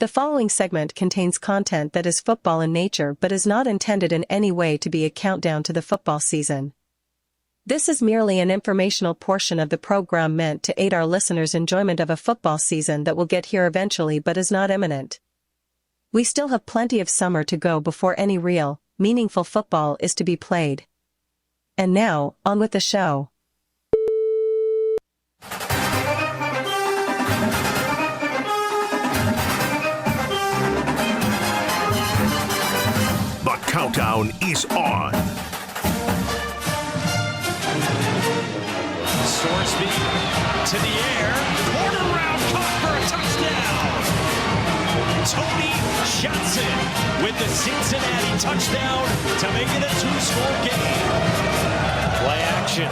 The following segment contains content that is football in nature but is not intended in any way to be a countdown to the football season. This is merely an informational portion of the program meant to aid our listeners' enjoyment of a football season that will get here eventually but is not imminent. We still have plenty of summer to go before any real, meaningful football is to be played. And now, on with the show. The countdown is on. Sorsby to the air. Corner route caught for a touchdown. Tony Johnson with the Cincinnati touchdown to make it a two-score game. Play action.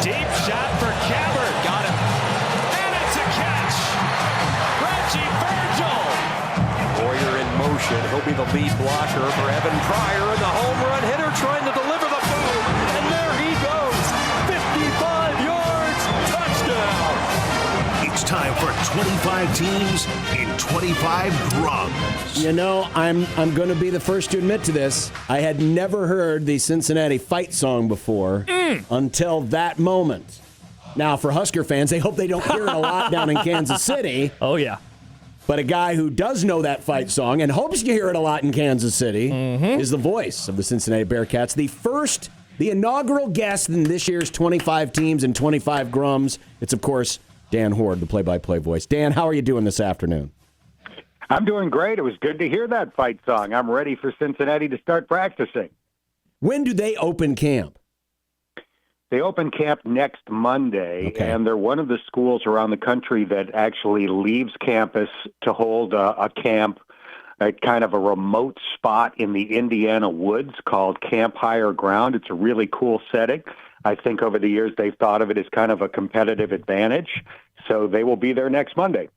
Deep shot for Gabbard. Got him. And it's a catch. Reggie Virgil. Warrior in motion. He'll be the lead blocker for Evan Pryor, and the home run hitter trying to deliver the boom. And there he goes. 55 yards. Touchdown. It's time for 25 teams in 25 grums. You know, I'm going to be the first to admit to this. I had never heard the Cincinnati fight song before until that moment. Now, for Husker fans, they hope they don't hear it a lot down in Kansas City. Oh, yeah. But a guy who does know that fight song and hopes to hear it a lot in Kansas City is the voice of the Cincinnati Bearcats. The inaugural guest in this year's 25 teams and 25 grums. It's, of course, Dan Hoard, the play-by-play voice. Dan, how are you doing this afternoon? I'm doing great. It was good to hear that fight song. I'm ready for Cincinnati to start practicing. When do they open camp? They open camp next Monday, Okay. and they're one of the schools around the country that actually leaves campus to hold a camp at kind of a remote spot in the Indiana woods called Camp Higher Ground. It's a really cool setting. I think over the years they've thought of it as kind of a competitive advantage, so they will be there next Monday.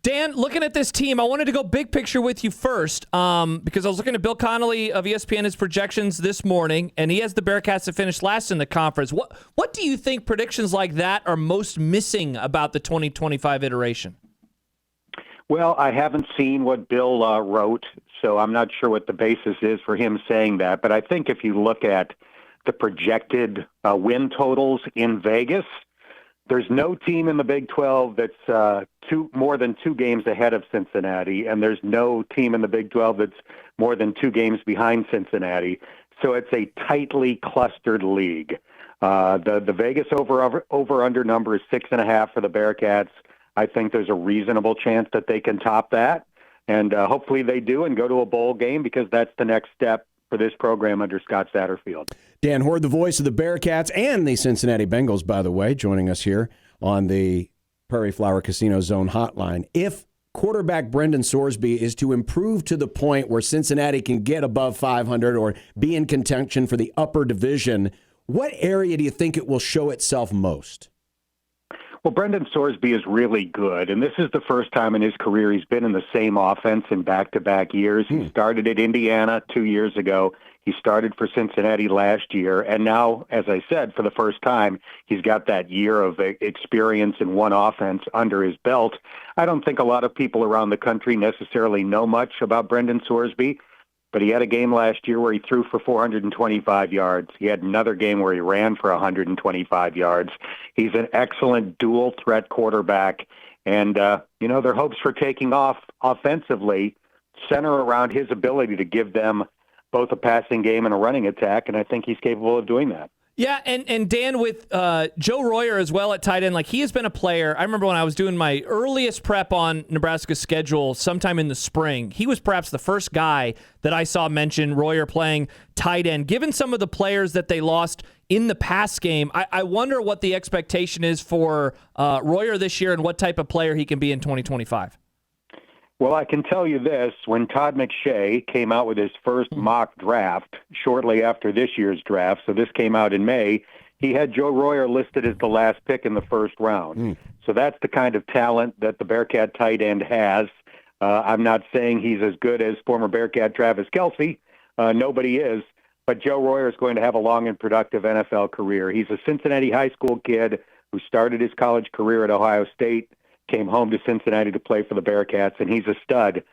Dan, looking at this team, I wanted to go big picture with you first because I was looking at Bill Connolly of ESPN, his projections this morning, and he has the Bearcats to finish last in the conference. What do you think predictions like that are most missing about the 2025 iteration? Well, I haven't seen what Bill wrote, so I'm not sure what the basis is for him saying that. But I think if you look at the projected win totals in Vegas, there's no team in the Big 12 that's more than 2 games ahead of Cincinnati, and there's no team in the Big 12 that's more than 2 games behind Cincinnati. So it's a tightly clustered league. The Vegas over-under number is 6.5 for the Bearcats. I think there's a reasonable chance that they can top that, and hopefully they do and go to a bowl game because that's the next step for this program under Scott Satterfield. Dan Hoard, the voice of the Bearcats and the Cincinnati Bengals, by the way, joining us here on the Prairie Flower Casino Zone hotline. If quarterback Brendan Sorsby is to improve to the point where Cincinnati can get above 500 or be in contention for the upper division, what area do you think it will show itself most? Well, Brendan Sorsby is really good, and this is the first time in his career he's been in the same offense in back-to-back years. He started at Indiana 2 years ago. He started for Cincinnati last year, and now, as I said, for the first time, he's got that year of experience in one offense under his belt. I don't think a lot of people around the country necessarily know much about Brendan Sorsby, but he had a game last year where he threw for 425 yards. He had another game where he ran for 125 yards. He's an excellent dual-threat quarterback, and, their hopes for taking off offensively center around his ability to give them both a passing game and a running attack, and I think he's capable of doing that. Yeah, and Dan, with Joe Royer as well at tight end, like he has been a player. I remember when I was doing my earliest prep on Nebraska's schedule sometime in the spring, he was perhaps the first guy that I saw mention Royer playing tight end. Given some of the players that they lost in the pass game, I wonder what the expectation is for Royer this year and what type of player he can be in 2025. Well, I can tell you this. When Todd McShay came out with his first mock draft shortly after this year's draft, so this came out in May, he had Joe Royer listed as the last pick in the first round. So that's the kind of talent that the Bearcat tight end has. I'm not saying he's as good as former Bearcat Travis Kelce. Nobody is. But Joe Royer is going to have a long and productive NFL career. He's a Cincinnati high school kid who started his college career at Ohio State, came home to Cincinnati to play for the Bearcats, and he's a stud.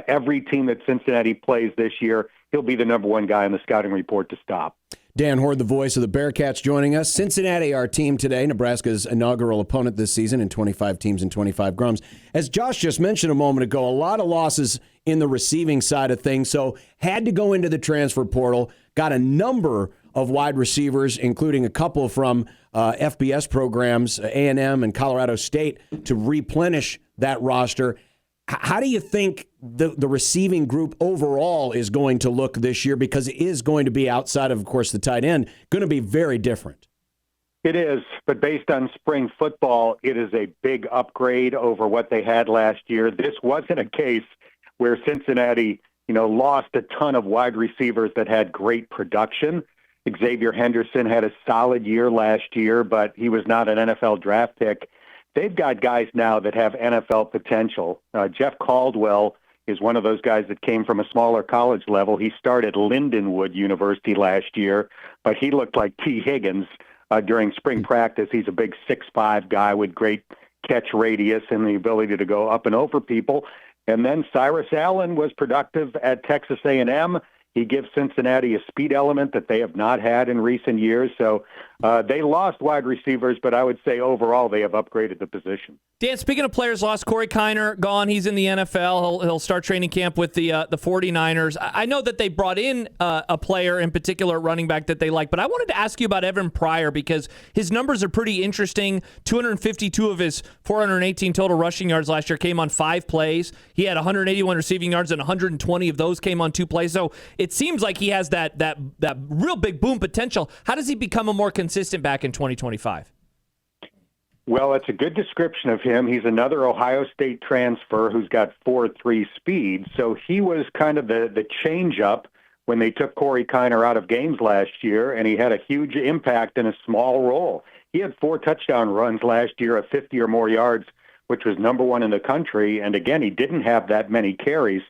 Every team that Cincinnati plays this year, he'll be the number one guy on the scouting report to stop. Dan Hoard, the voice of the Bearcats, joining us. Cincinnati, our team today, Nebraska's inaugural opponent this season in 25 teams and 25 grums. As Josh just mentioned a moment ago, a lot of losses in the receiving side of things, so had to go into the transfer portal, got a number of wide receivers, including a couple from FBS programs, A&M and Colorado State, to replenish that roster. How do you think the receiving group overall is going to look this year? Because it is going to be, outside of course, the tight end, going to be very different. It is, but based on spring football, it is a big upgrade over what they had last year. This wasn't a case where Cincinnati, lost a ton of wide receivers that had great production. Xavier Henderson had a solid year last year, but he was not an NFL draft pick. They've got guys now that have NFL potential. Jeff Caldwell is one of those guys that came from a smaller college level. He started Lindenwood University last year, but he looked like T. Higgins during spring practice. He's a big 6'5" guy with great catch radius and the ability to go up and over people. And then Cyrus Allen was productive at Texas A&M. He gives Cincinnati a speed element that they have not had in recent years. So they lost wide receivers, but I would say overall they have upgraded the position. Dan, speaking of players lost, Corey Kiner gone. He's in the NFL. He'll start training camp with the 49ers. I know that they brought in a player in particular, running back, that they like, but I wanted to ask you about Evan Pryor because his numbers are pretty interesting. 252 of his 418 total rushing yards last year came on 5 plays. He had 181 receiving yards, and 120 of those came on 2 plays. So it seems like he has that real big boom potential. How does he become a more consistent back in 2025? Well, it's a good description of him. He's another Ohio State transfer who's got 4.3 speed. So he was kind of the change-up when they took Corey Kiner out of games last year, and he had a huge impact in a small role. He had 4 touchdown runs last year of 50 or more yards, which was number 1 in the country. And again, he didn't have that many carries.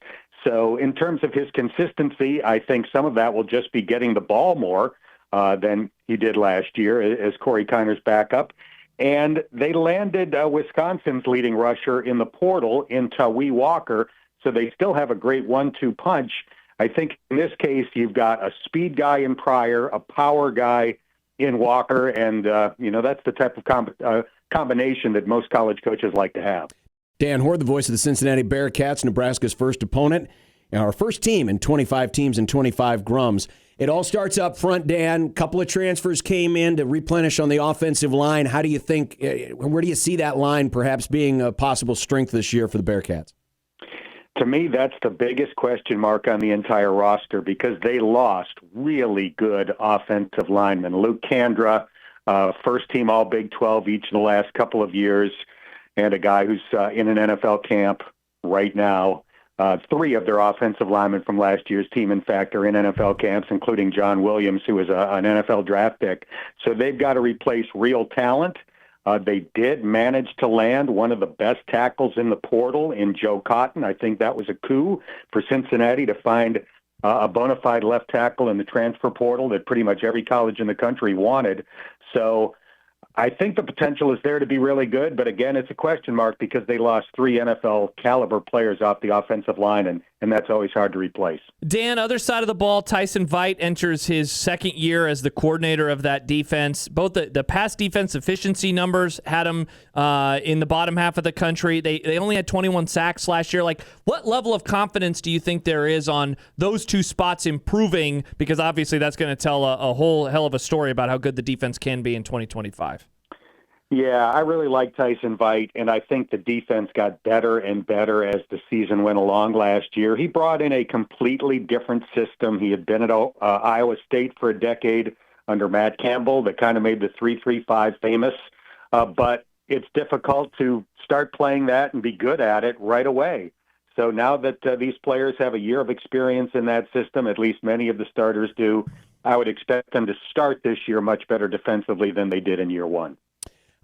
So in terms of his consistency, I think some of that will just be getting the ball more than he did last year as Corey Kiner's backup. And they landed Wisconsin's leading rusher in the portal in Tawee Walker, so they still have a great 1-2 punch. I think in this case you've got a speed guy in Pryor, a power guy in Walker, and that's the type of combination that most college coaches like to have. Dan Hoard, the voice of the Cincinnati Bearcats, Nebraska's first opponent, and our first team in 25 teams and 25 grums. It all starts up front, Dan. A couple of transfers came in to replenish on the offensive line. How do you think, where do you see that line perhaps being a possible strength this year for the Bearcats? To me, that's the biggest question mark on the entire roster because they lost really good offensive linemen. Luke Kandra, first team All Big 12 each in the last couple of years, and a guy who's in an NFL camp right now. 3 of their offensive linemen from last year's team, in fact, are in NFL camps, including John Williams, who was an NFL draft pick. So they've got to replace real talent. They did manage to land one of the best tackles in the portal in Joe Cotton. I think that was a coup for Cincinnati to find a bona fide left tackle in the transfer portal that pretty much every college in the country wanted. So I think the potential is there to be really good, but again, it's a question mark because they lost 3 NFL caliber players off the offensive line, and that's always hard to replace. Dan, other side of the ball, Tyson Veit enters his second year as the coordinator of that defense. Both the pass defense efficiency numbers had him in the bottom half of the country. They only had 21 sacks last year. Like, what level of confidence do you think there is on those 2 spots improving? Because obviously that's going to tell a whole hell of a story about how good the defense can be in 2025. Yeah, I really like Tyson Veit, and I think the defense got better and better as the season went along last year. He brought in a completely different system. He had been at Iowa State for a decade under Matt Campbell that kind of made the 3-3-5 famous, but it's difficult to start playing that and be good at it right away. So now that these players have a year of experience in that system, at least many of the starters do, I would expect them to start this year much better defensively than they did in year 1.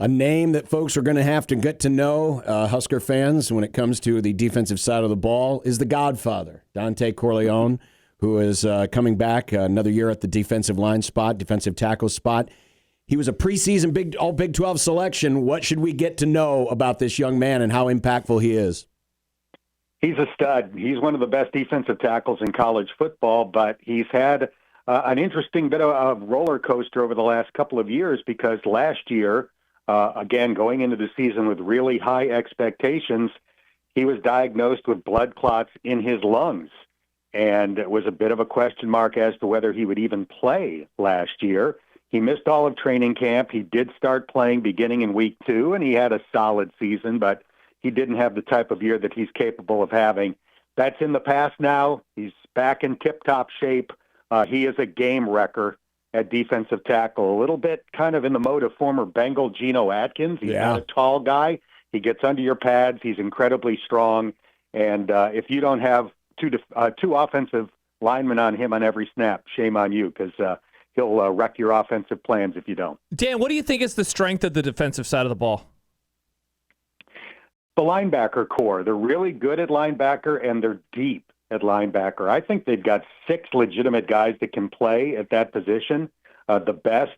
A name that folks are going to have to get to know, Husker fans, when it comes to the defensive side of the ball, is the Godfather, Dante Corleone, who is coming back another year at the defensive line spot, defensive tackle spot. He was a preseason all Big 12 selection. What should we get to know about this young man and how impactful he is? He's a stud. He's one of the best defensive tackles in college football, but he's had an interesting bit of a roller coaster over the last couple of years because last year, again, going into the season with really high expectations, he was diagnosed with blood clots in his lungs. And it was a bit of a question mark as to whether he would even play last year. He missed all of training camp. He did start playing beginning in week 2, and he had a solid season, but he didn't have the type of year that he's capable of having. That's in the past now. He's back in tip-top shape. He is a game wrecker at defensive tackle, a little bit kind of in the mode of former Bengal Geno Atkins. He's not a tall guy. He gets under your pads. He's incredibly strong. And if you don't have two offensive linemen on him on every snap, shame on you, because he'll wreck your offensive plans if you don't. Dan, what do you think is the strength of the defensive side of the ball? The linebacker core. They're really good at linebacker, and they're deep at linebacker. I think they've got 6 legitimate guys that can play at that position. The best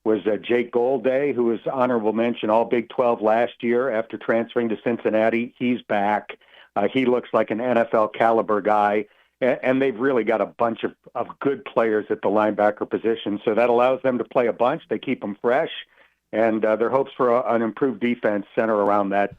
was Jake Golday, who was honorable mention all Big 12 last year after transferring to Cincinnati. He's back. He looks like an NFL caliber guy, and they've really got a bunch of good players at the linebacker position, so that allows them to play a bunch. They keep them fresh, and their hopes for an improved defense center around that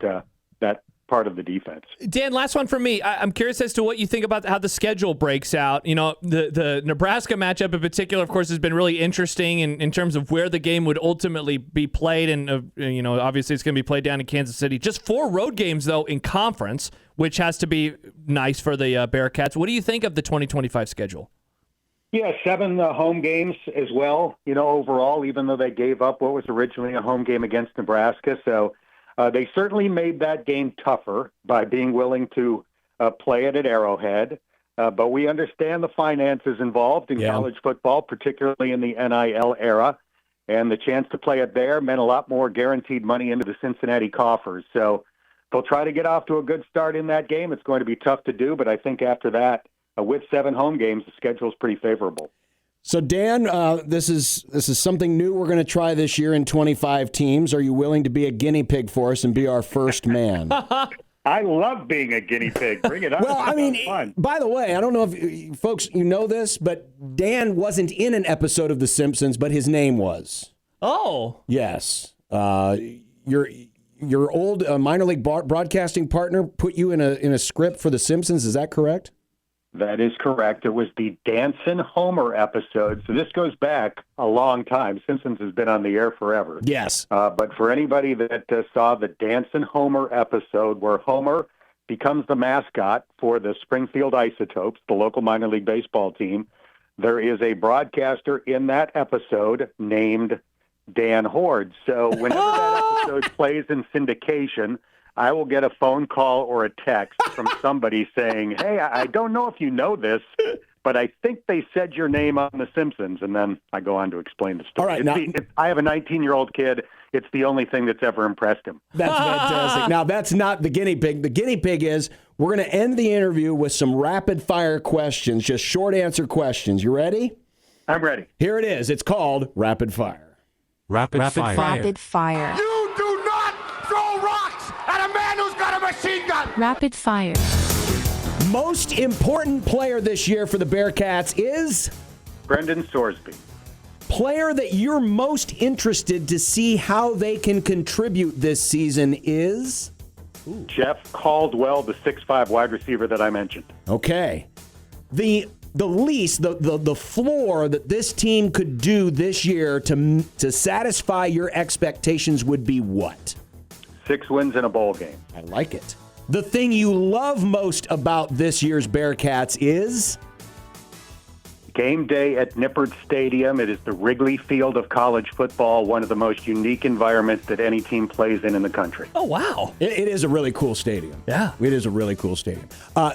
part of the defense. Dan, last one from me. I'm curious as to what you think about how the schedule breaks out. You know, the Nebraska matchup in particular, of course, has been really interesting in terms of where the game would ultimately be played. And, obviously it's going to be played down in Kansas City. Just 4 road games, though, in conference, which has to be nice for the Bearcats. What do you think of the 2025 schedule? Yeah, 7 home games as well, overall, even though they gave up what was originally a home game against Nebraska. So they certainly made that game tougher by being willing to play it at Arrowhead. But we understand the finances involved in college football, particularly in the NIL era. And the chance to play it there meant a lot more guaranteed money into the Cincinnati coffers. So they'll try to get off to a good start in that game. It's going to be tough to do, but I think after that, with 7 home games, the schedule is pretty favorable. So, Dan, this is something new we're going to try this year in 25 teams. Are you willing to be a guinea pig for us and be our first man? I love being a guinea pig. Bring it on. Well, I mean, by the way, I don't know if folks, you know this, but Dan wasn't in an episode of The Simpsons, but his name was. Oh. Yes. Your old minor league broadcasting partner put you in a script for The Simpsons. Is that correct? That is correct. It was the Dancin' Homer episode. So this goes back a long time. Simpsons has been on the air forever. Yes. But for anybody that saw the Dancin' Homer episode where Homer becomes the mascot for the Springfield Isotopes, the local minor league baseball team, there is a broadcaster in that episode named Dan Hoard. So whenever that episode plays in syndication, I will get a phone call or a text from somebody saying, hey, I don't know if you know this, but I think they said your name on The Simpsons. And then I go on to explain the story. All right, I have a 19-year-old kid. It's the only thing that's ever impressed him. That's fantastic. Now, that's not the guinea pig. The guinea pig is we're going to end the interview with some rapid-fire questions, just short-answer questions. You ready? I'm ready. Here it is. It's called Rapid Fire. Rapid fire. Rapid fire. You do not throw rocks at a man who's got a machine gun. Rapid fire. Most important player this year for the Bearcats is? Brendan Sorsby. Player that you're most interested to see how they can contribute this season is? Jeff Caldwell, the 6'5" wide receiver that I mentioned. Okay. The least, the floor that this team could do this year to satisfy your expectations would be what? 6 wins in a bowl game. I like it. The thing you love most about this year's Bearcats is? Game day at Nippert Stadium. It is the Wrigley Field of college football, one of the most unique environments that any team plays in the country. Oh, wow. It is a really cool stadium. Yeah. It is a really cool stadium.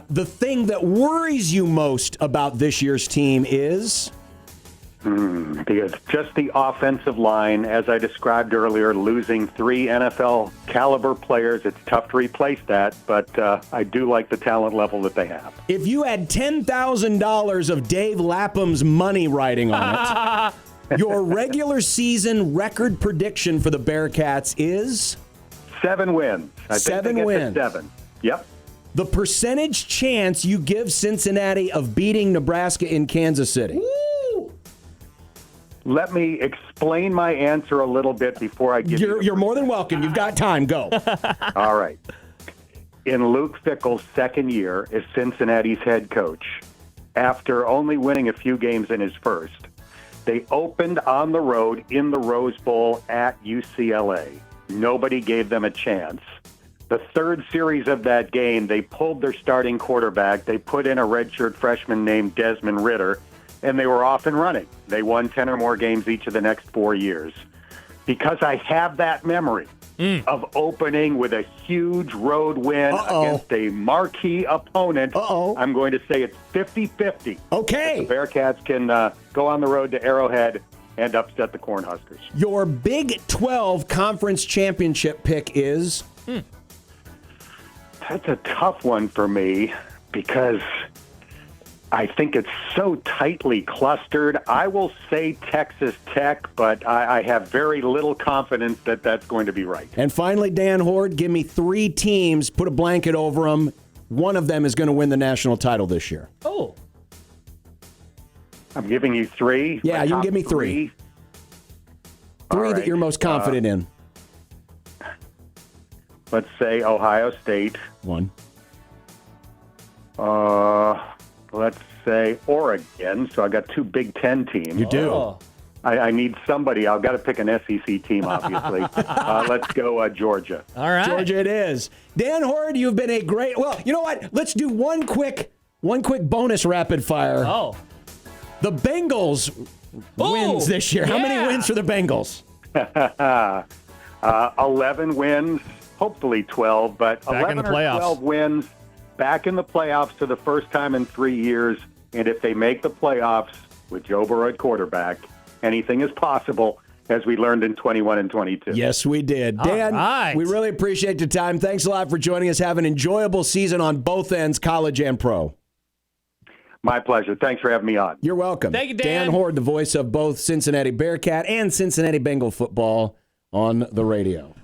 The thing that worries you most about this year's team is? Because just the offensive line, as I described earlier, losing 3 NFL caliber players, it's tough to replace that, but I do like the talent level that they have. If you had $10,000 of Dave Lapham's money riding on it, Your regular season record prediction for the Bearcats is? 7 wins. I think they get wins. to 7. Yep. The percentage chance you give Cincinnati of beating Nebraska in Kansas City? Woo! Let me explain my answer a little bit before I give you. You're more than welcome. You've got time. Go. All right. In Luke Fickell's second year as Cincinnati's head coach, after only winning a few games in his first, they opened on the road in the Rose Bowl at UCLA. Nobody gave them a chance. The third series of that game, they pulled their starting quarterback. They put in a redshirt freshman named Desmond Ritter, and they were off and running. They won 10 or more games each of the next 4 years. Because I have that memory of opening with a huge road win against a marquee opponent, I'm going to say it's 50-50. Okay. The Bearcats can go on the road to Arrowhead and upset the Cornhuskers. Your Big 12 Conference Championship pick is? That's a tough one for me because I think it's so tightly clustered. I will say Texas Tech, but I have very little confidence that that's going to be right. And finally, Dan Hoard, give me 3 teams, put a blanket over them. One of them is going to win the national title this year. Oh. I'm giving you 3. Yeah, you can give me 3. 3 that you're most confident in. Let's say Ohio State. 1. Let's say Oregon. So I got 2 Big Ten teams. You do. Oh. I need somebody. I've got to pick an SEC team, obviously. Let's go Georgia. All right. Georgia it is. Dan Hoard, you've been a great... Well, you know what? Let's do one quick bonus rapid fire. Oh. The Bengals wins this year. How many wins for the Bengals? 11 wins, hopefully 12, but Back 11 in the or playoffs. 12 wins back in the playoffs for the first time in 3 years. And if they make the playoffs with Joe Burrow at quarterback, anything is possible, as we learned in 21 and 22. Yes, we did. Dan, right. we really appreciate your time. Thanks a lot for joining us. Have an enjoyable season on both ends, college and pro. My pleasure. Thanks for having me on. You're welcome. Thank you, Dan. Dan Hoard, the voice of both Cincinnati Bearcat and Cincinnati Bengal football on the radio.